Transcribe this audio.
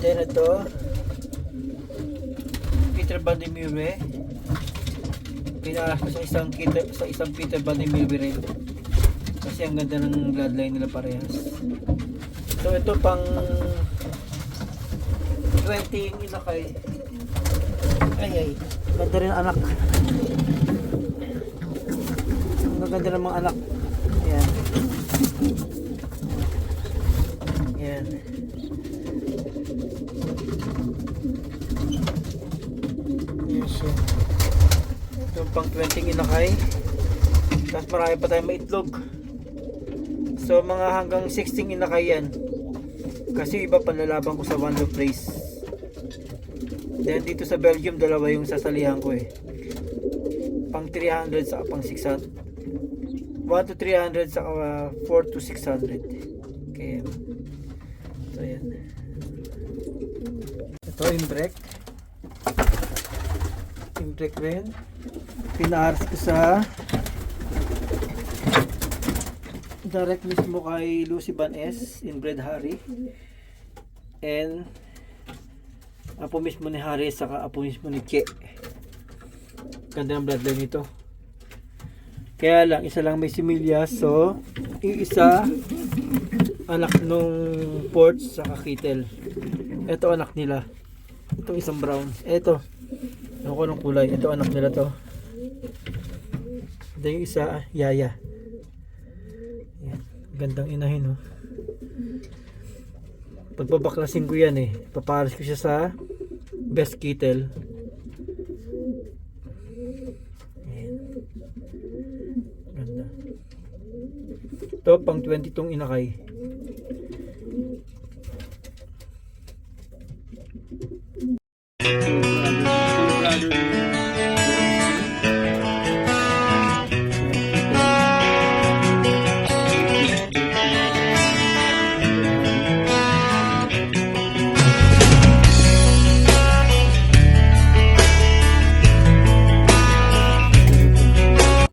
Then ito, Peter Van de Mure. Pinaras ko sa isang Peter Van de Mure rin. Kasi ang ganda ng bloodline nila parehas. So ito pang 20 yung inakay. Ay, ganda rin ang anak. Ang ganda ng mga anak. Ayan. Ayan. Yes, so ito pang 20 inakay. Tapos marami pa tayong maitlog. So mga hanggang 16 inakay yan. Kasi iba panlalaban ko sa One Love Race. Then dito sa Belgium, dalawa yung sasalihan ko eh. Pang 300 sa pang 600. 1 to 300 sa 4 to 600. Okay. So yan. Ito yung brake. Yung brake rin. Pinaars ko sa direct mismo kay Lucy Van S. Inbred Harry. And apo mismo ni Harry saka apo mismo ni Che. Ganda ng bloodline nito. Kaya lang isa lang may similyas, so yung isa anak nung Ports saka Kittel. Ito anak nila. Itong isang brown. Ito. Ako ng kulay. Ito anak nila to. Ito yung isa Yaya. Yan. Gandang inahin, oh. Pagbabaklasin ko yan eh. Paparas ko siya sa Best Kittel. Ayan. Ganda. Ito pang 20 tong inakay.